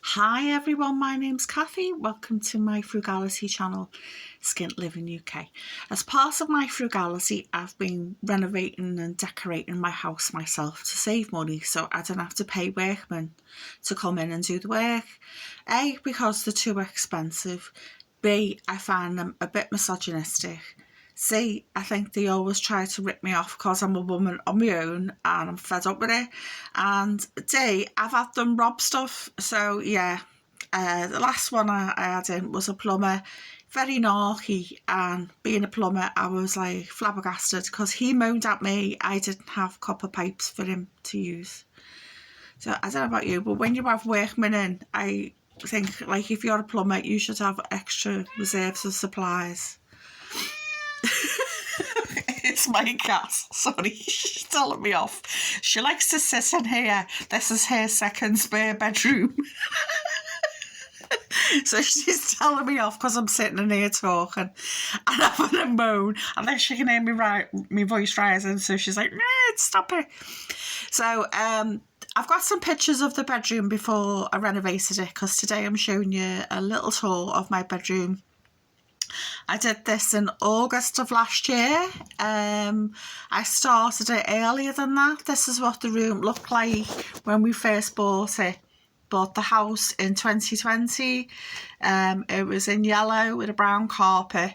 Hi everyone, my name's Kathy. Welcome to my frugality channel, Skint Living UK. As part of my frugality, I've been renovating and decorating my house myself to save money so I don't have to pay workmen to come in and do the work. A, because they're too expensive. B, I find them a bit misogynistic. C, I think they always try to rip me off because I'm a woman on my own and I'm fed up with it. And D, I've had them rob stuff. So yeah, the last one I had in was a plumber, very narky, and being a plumber I was like flabbergasted because he moaned at me I didn't have copper pipes for him to use. So I don't know about you, but when you have workmen in, I think like if you're a plumber you should have extra reserves of supplies. It's my cat, sorry, she's telling me off. She likes to sit in here. This is her second spare bedroom. So she's telling me off because I'm sitting in here talking and having a moan, and then she can hear me voice rising, so she's like, stop it. So I've got some pictures of the bedroom before I renovated it, because today I'm showing you a little tour of my bedroom. I did this in August of last year. I started it earlier than that. This is what the room looked like when we first bought the house in 2020. It was in yellow with a brown carpet,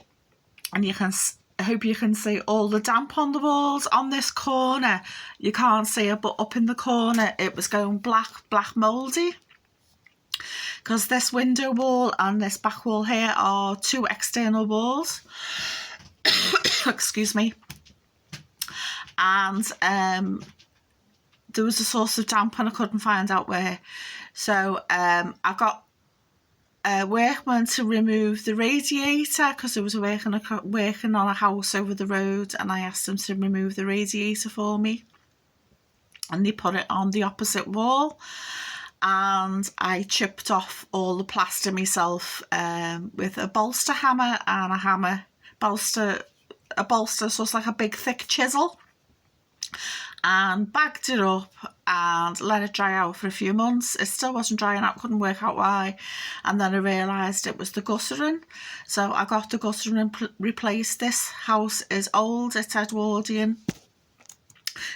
and I hope you can see all the damp on the walls. On this corner you can't see it, but up in the corner it was going black mouldy, because this window wall and this back wall here are two external walls. Excuse me. And there was a source of damp and I couldn't find out where. So I got a workman to remove the radiator, because I was working on a house over the road, and I asked them to remove the radiator for me. And they put it on the opposite wall. And I chipped off all the plaster myself with a bolster hammer and a bolster, so it's like a big thick chisel, and bagged it up and let it dry out for a few months. It still wasn't drying out, couldn't work out why, and then I realised it was the guttering, so I got the guttering replaced. This house is old, it's Edwardian,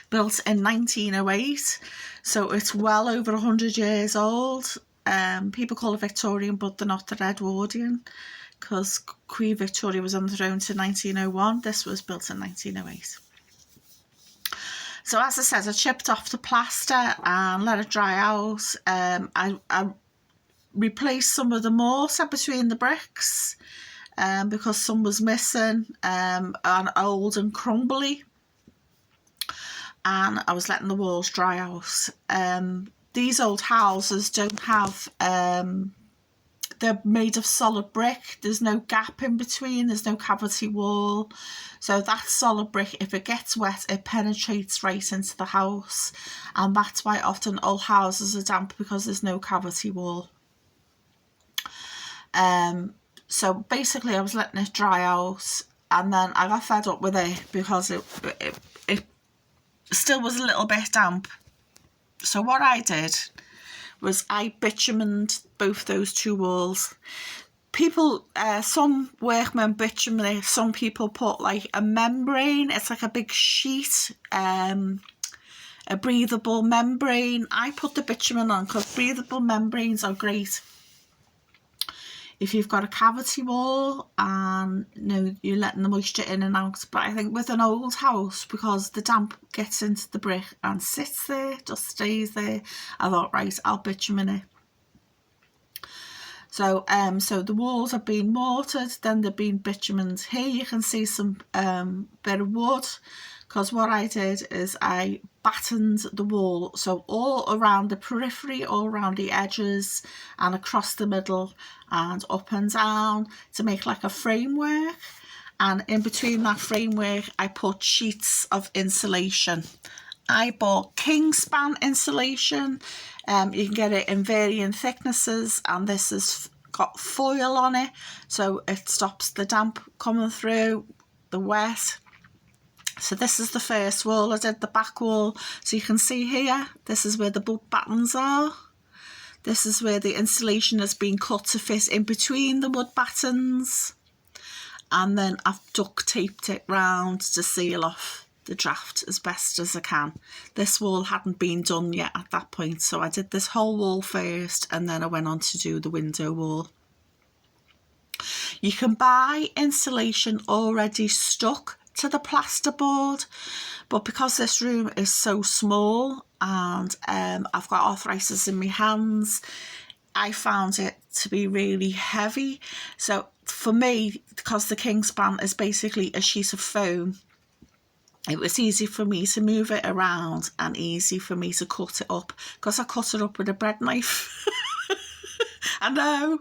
built in 1908, so it's well over 100 years old. People call it Victorian, but they're not, they're Edwardian, because Queen Victoria was on the throne to 1901. This was built in 1908. So as I said, I chipped off the plaster and let it dry out. I replaced some of the mortar between the bricks because some was missing and old and crumbly. And I was letting the walls dry out. These old houses don't have, they're made of solid brick. There's no gap in between, there's no cavity wall. So that solid brick, if it gets wet, it penetrates right into the house. And that's why often old houses are damp, because there's no cavity wall. So basically I was letting it dry out, and then I got fed up with it because it still was a little bit damp. So what I did was I bitumened both those two walls. People, some workmen bitumen it, some people put like a membrane. It's like a big sheet, a breathable membrane. I put the bitumen on because breathable membranes are great if you've got a cavity wall and you're letting the moisture in and out. But I think with an old house, because the damp gets into the brick and sits there, just stays there, I thought, right, I'll bitumen it. So so the walls have been mortared, then they've been bitumened. Here you can see some bit of wood, because what I did is I battened the wall, so all around the periphery, all around the edges and across the middle and up and down, to make like a framework. And in between that framework I put sheets of insulation. I bought Kingspan insulation. You can get it in varying thicknesses, and this has got foil on it, so it stops the damp coming through, the wet. So this is the first wall. I did the back wall, so you can see here, this is where the boot battens are. This is where the insulation has been cut to fit in between the wood battens, and then I've duct taped it round to seal off the draft as best as I can. This wall hadn't been done yet at that point, so I did this whole wall first and then I went on to do the window wall. You can buy insulation already stuck to the plasterboard, but because this room is so small and I've got arthritis in my hands, I found it to be really heavy. So for me, because the Kingspan is basically a sheet of foam, it was easy for me to move it around and easy for me to cut it up, because I cut it up with a bread knife. I know.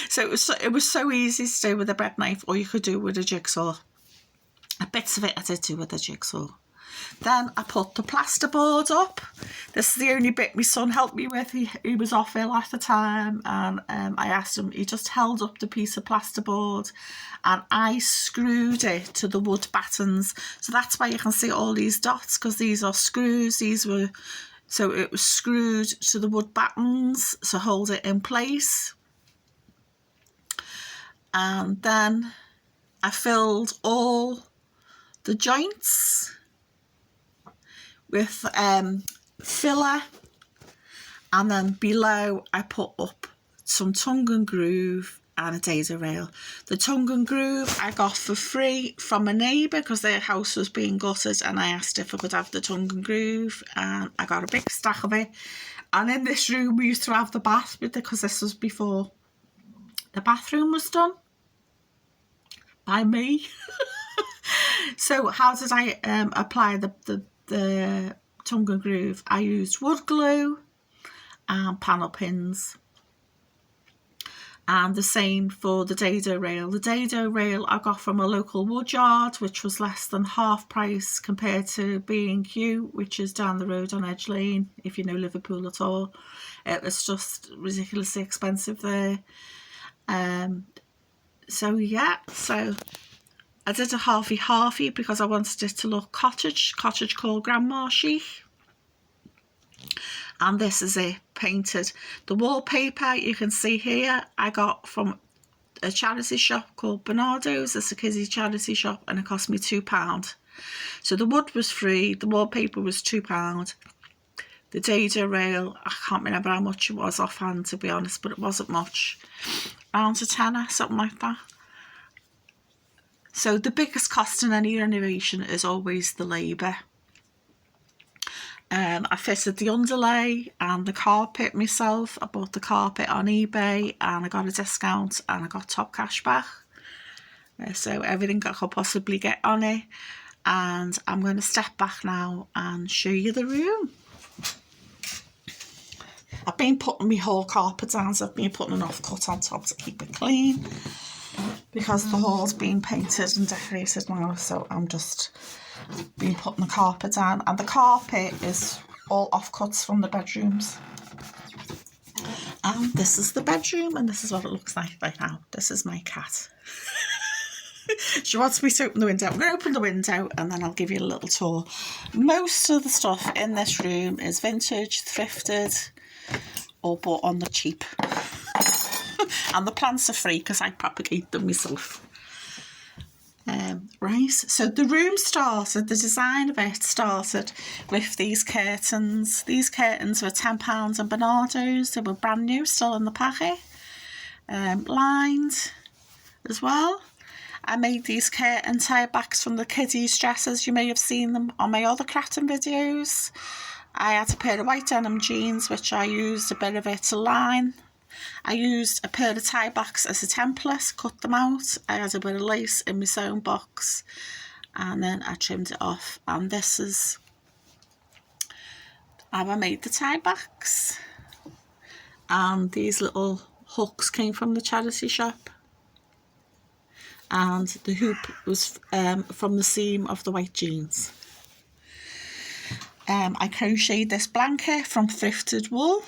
So it was so easy to do with a bread knife, or you could do it with a jigsaw. Bits of it I did do with a jigsaw. Then I put the plasterboard up. This is the only bit my son helped me with. He was off ill at the time, and I asked him. He just held up the piece of plasterboard and I screwed it to the wood battens. So that's why you can see all these dots, because these are screws. So it was screwed to the wood battens to hold it in place. And then I filled all the joints with filler, and then below I put up some tongue and groove and a dado rail. The tongue and groove I got for free from a neighbour because their house was being gutted, and I asked if I could have the tongue and groove, and I got a big stack of it. And in this room we used to have the bath with it, because this was before the bathroom was done by me. So how did I apply the tongue and groove? I used wood glue and panel pins, and the same for the dado rail. The dado rail I got from a local wood yard, which was less than half price compared to B&Q, which is down the road on Edge Lane, if you know Liverpool at all. It was just ridiculously expensive there. So I did a halfy because I wanted it to look cottage called Grandma chic. And this is it, painted. The wallpaper you can see here I got from a charity shop called Bernardo's. It's a kiddie charity shop, and it cost me £2. So the wood was free, the wallpaper was £2. The dado rail, I can't remember how much it was offhand, to be honest, but it wasn't much. Around a tenner, something like that. So the biggest cost in any renovation is always the labour. I fitted the underlay and the carpet myself. I bought the carpet on eBay and I got a discount and I got top cash back. So everything I could possibly get on it. And I'm going to step back now and show you the room. I've been putting my whole carpet down, so I've been putting an offcut on top to keep it clean, because the hall's been painted and decorated now, so I'm just been putting the carpet down, and the carpet is all offcuts from the bedrooms. And this is the bedroom, and this is what it looks like right now. This is my cat. She wants me to open the window. I'm going to open the window and then I'll give you a little tour. Most of the stuff in this room is vintage, thrifted, or bought on the cheap. And the plants are free because I propagate them myself. Right, so the room started, the design of it started with these curtains. These curtains were £10 in Bernardo's. They were brand new, still in the packet. Lined as well. I made these curtain tie backs from the kiddies dresses. You may have seen them on my other crafting videos. I had a pair of white denim jeans, which I used a bit of it to line. I used a pair of tie backs as a template, cut them out. I had a bit of lace in my sewing box, and then I trimmed it off. And this is how I made the tie backs. And these little hooks came from the charity shop. And the hoop was from the seam of the white jeans. I crocheted this blanket from thrifted wool.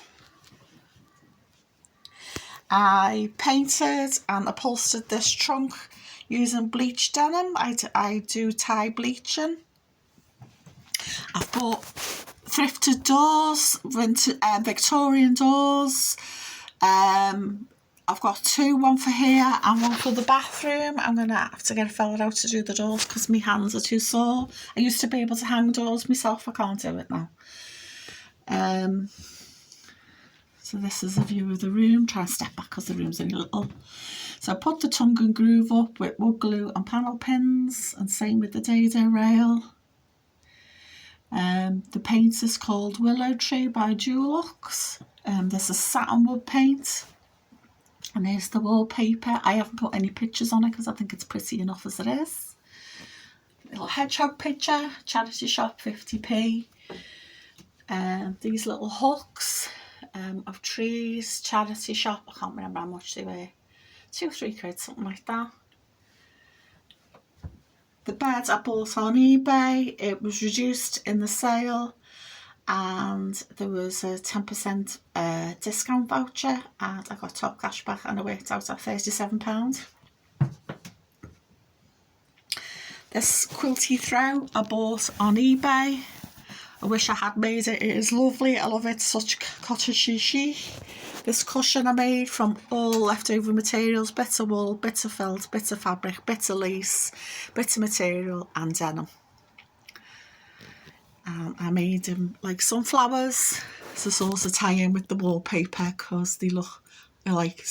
I painted and upholstered this trunk using bleached denim. I do tie bleaching. I've bought thrifted doors, Victorian doors. I've got two, one for here and one for the bathroom. I'm going to have to get a fella out to do the doors because my hands are too sore. I used to be able to hang doors myself. I can't do it now. So this is a view of the room. Try and step back because the room's only little. So I put the tongue and groove up with wood glue and panel pins, and same with the dado rail. The paint is called Willow Tree by Dulux. This is satin wood paint. And here's the wallpaper. I haven't put any pictures on it because I think it's pretty enough as it is. Little hedgehog picture, charity shop, 50p. These little hooks of trees, charity shop. I can't remember how much they were. 2 or 3 quid, something like that. The bed I bought on eBay. It was reduced in the sale, and there was a 10% discount voucher, and I got top cash back, and I worked out at £37. This quilty throw I bought on eBay. I wish I had made it. It is lovely. I love it. Such cottage chic. This cushion I made from all leftover materials, bits of wool, bits of felt, bits of fabric, bits of lace, bits of material and denim. I made them like sunflowers to sort of tie in with the wallpaper because they look like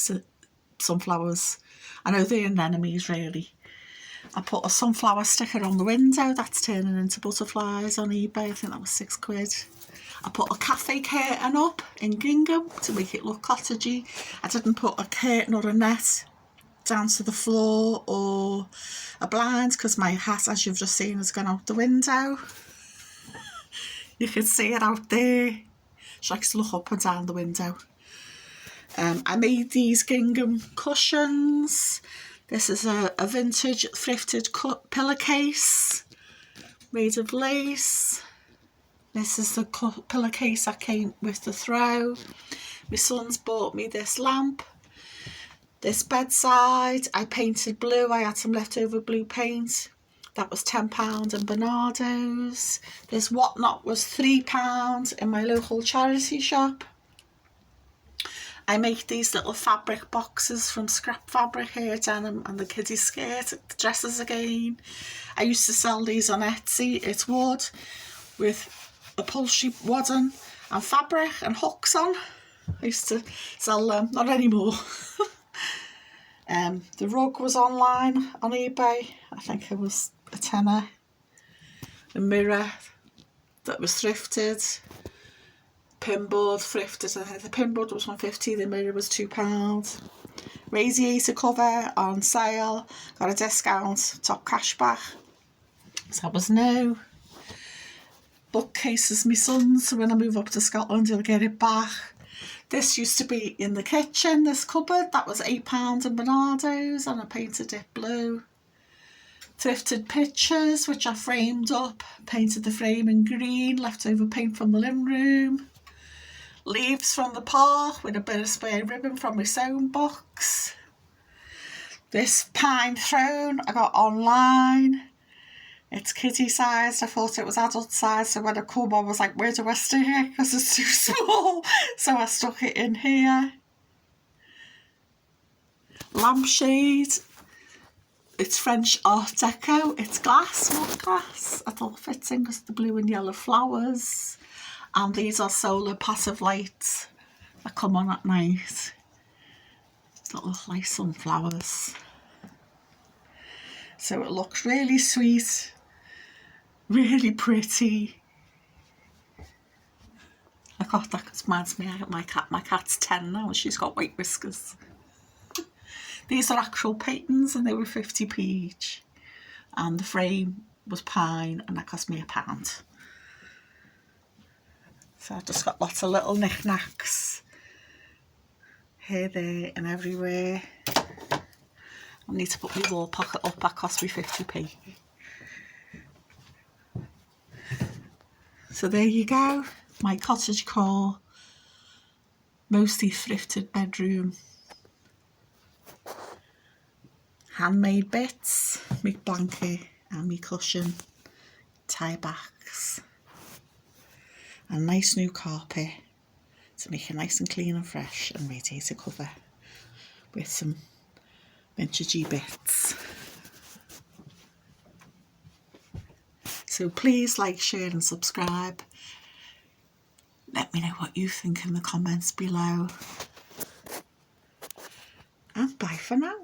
sunflowers. I know they're anemones really. I put a sunflower sticker on the window that's turning into butterflies on eBay. I think that was 6 quid. I put a cafe curtain up in gingham to make it look cottagey. I didn't put a curtain or a net down to the floor or a blind because my hat, as you've just seen, has gone out the window. You can see it out there. She likes to look up and down the window. I made these gingham cushions. This is a vintage thrifted pillowcase made of lace. This is the pillowcase that came with the throw. My son's bought me this lamp. This bedside I painted blue. I had some leftover blue paint. That was £10 in Bernardo's. This whatnot was £3 in my local charity shop. I make these little fabric boxes from scrap fabric here, denim and the kiddie skirt, the dresses again. I used to sell these on Etsy. It's wood with upholstery wadding and fabric and hooks on. I used to sell them, not anymore. The rug was online on eBay. I think it was a tenner. The mirror that was thrifted. Pinboard thrifted. I think the pinboard was £1.50. The mirror was £2. Radiator cover on sale. Got a discount. Top cash back. So that was new. Bookcases my son's, so when I move up to Scotland he'll get it back. This used to be in the kitchen, this cupboard. That was £8 in Bernardo's, and I painted it blue. Thrifted pictures which I framed up, painted the frame in green, leftover paint from the living room. Leaves from the park with a bit of spare ribbon from my sewing box. This pine throne I got online. It's kiddie sized. I thought it was adult size, so when I come I was like, where do I stick it? Because it's too small. So I stuck it in here. Lampshade. It's French Art Deco. It's glass, not glass. I thought it fits in because of the blue and yellow flowers. And these are solar passive lights that come on at night. That look like sunflowers. So it looks really sweet. Really pretty. I got that because reminds me of my cat. My cat's 10 now and she's got white whiskers. These are actual patents and they were 50p each. And the frame was pine and that cost me £1. So I've just got lots of little knickknacks. Here, there and everywhere. I need to put my wall pocket up, that cost me 50p. So there you go, my cottage core, mostly thrifted bedroom. Handmade bits, my blanket and my cushion, tie backs. and a nice new carpet to make it nice and clean and fresh and radiator cover with some vintagey bits. So please like, share and subscribe. Let me know what you think in the comments below. And bye for now.